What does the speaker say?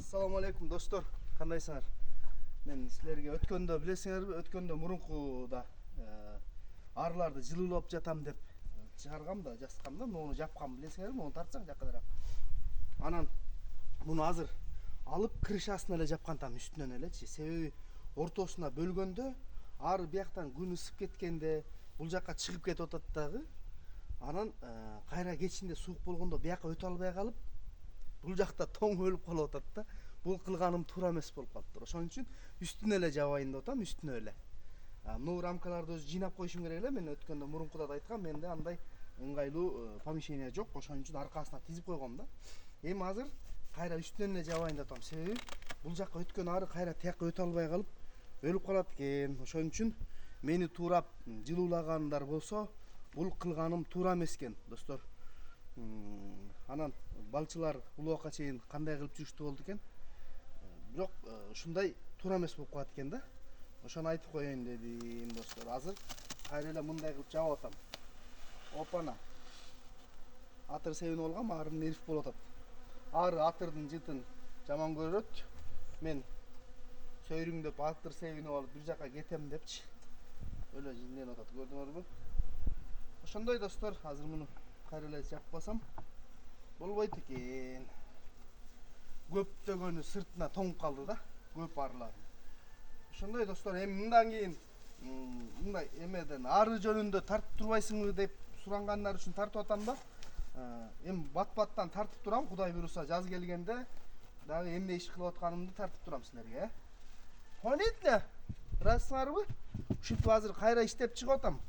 Assalamu alaikum dostlar. Kandayсыңар? Мен силерге өткөндө билесиңерби, өткөндө мурункуда арларды жылуулап жатам деп чыгаргам да, жазгам да, муну жапкам билесиңерби, муну тартсаң жаккараак. Анан муну азыр алып крышасына эле жапкантам, үстүнөн элечи. Себеби ортосуна бөлгөндө ары бияктан күн ысып кеткенде бул жакка чыгып кетип атат дагы. Анан кайра кечинде суук болгондо бияка өтө албай калып, бул жакта тоң өлүп калып атат да. Бул кылганым туура эмес болуп калыптыр. Ошон үчүн үстүнө эле жабайын деп атам, үстүнө эле. Мына рамкаларды өзү жыйнап коюшум керек эле. Мен өткөндө мурункуда да айткам, менде андай ыңгайлуу помещение жок. Ошон үчүн аркасына тизип койгом да. Эми азыр кайра үстүнөн эле жабайын деп атам. Себеби бул жакка өткөн ары кайра тияка өтө албай калып өлүп калат экен. Ошон үчүн мени туурап жылуулагандар болсо, бул кылганым туура эмес экен, достор. Анан балчылар улууга чейин кандай кылып жүрүштү болду экен. Бирок ушундай туура эмес болуп калат экен да. Ошону айтып коеюн дедим, достор. Азыр кайра эле мындай кылып жаап атам. Опана. Атыр себинип алгам, арын нерв болуп атат. Ары атырдын жытын жаман көрөт. Мен сөйрүңдөп атыр себинип алып бир жака кетем депчи. Өлө жинленип атат, көрдүңөрбү? Ошондой достор, азыр муну кайра эле жаппасам болбойт экен. Көптөгөнү сыртына тоңуп калды да, көп арлар. Ошондой достор, эми мындан кийин мындай эмеден ары жөнүндө тартып турбайсыңбы деп сурангандар үчүн тартып атам да. Эми бат-баттан тартып турам, Кудай буйруса жаз келгенде дагы эмне иш кылып атканымды тартып турам силерге. Понятно? Расыңарбы? Ушинтип азыр кайра иштеп чыгып атам.